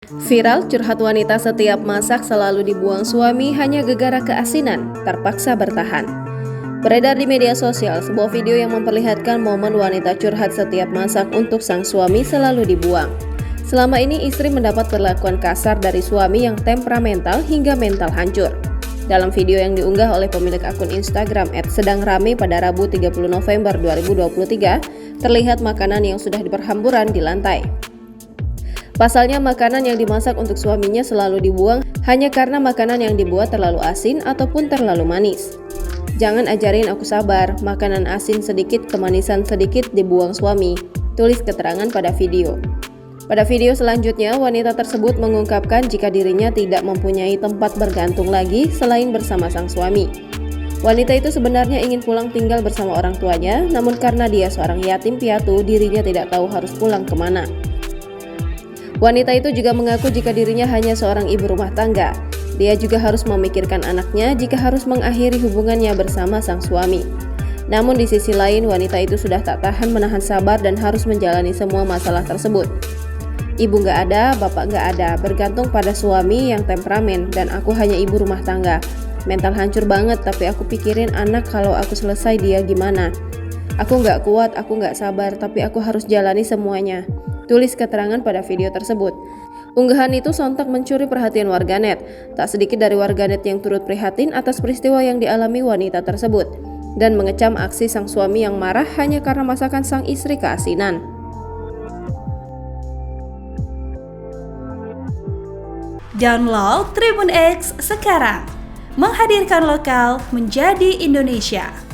Viral, curhat wanita setiap masak selalu dibuang suami hanya gegara keasinan, terpaksa bertahan. Beredar di media sosial sebuah video yang memperlihatkan momen wanita curhat setiap masak untuk sang suami selalu dibuang. Selama ini istri mendapat perlakuan kasar dari suami yang temperamental hingga mental hancur. Dalam video yang diunggah oleh pemilik akun Instagram @sedangrame pada Rabu 30 November 2023, terlihat makanan yang sudah berhamburan di lantai. Pasalnya makanan yang dimasak untuk suaminya selalu dibuang hanya karena makanan yang dibuat terlalu asin ataupun terlalu manis. Jangan ajarin aku sabar, makanan asin sedikit, kemanisan sedikit dibuang suami, tulis keterangan pada video. Pada video selanjutnya, wanita tersebut mengungkapkan jika dirinya tidak mempunyai tempat bergantung lagi selain bersama sang suami. Wanita itu sebenarnya ingin pulang tinggal bersama orang tuanya, namun karena dia seorang yatim piatu, dirinya tidak tahu harus pulang kemana. Wanita itu juga mengaku jika dirinya hanya seorang ibu rumah tangga. Dia juga harus memikirkan anaknya jika harus mengakhiri hubungannya bersama sang suami. Namun di sisi lain, wanita itu sudah tak tahan menahan sabar dan harus menjalani semua masalah tersebut. Ibu gak ada, bapak gak ada, bergantung pada suami yang temperamen, dan aku hanya ibu rumah tangga. Mental hancur banget, tapi aku pikirin anak kalau aku selesai dia gimana. Aku gak kuat, aku gak sabar, tapi aku harus jalani semuanya, tulis keterangan pada video tersebut. Unggahan itu sontak mencuri perhatian warganet. Tak sedikit dari warganet yang turut prihatin atas peristiwa yang dialami wanita tersebut dan mengecam aksi sang suami yang marah hanya karena masakan sang istri keasinan. Download Tribun X sekarang, menghadirkan lokal menjadi Indonesia.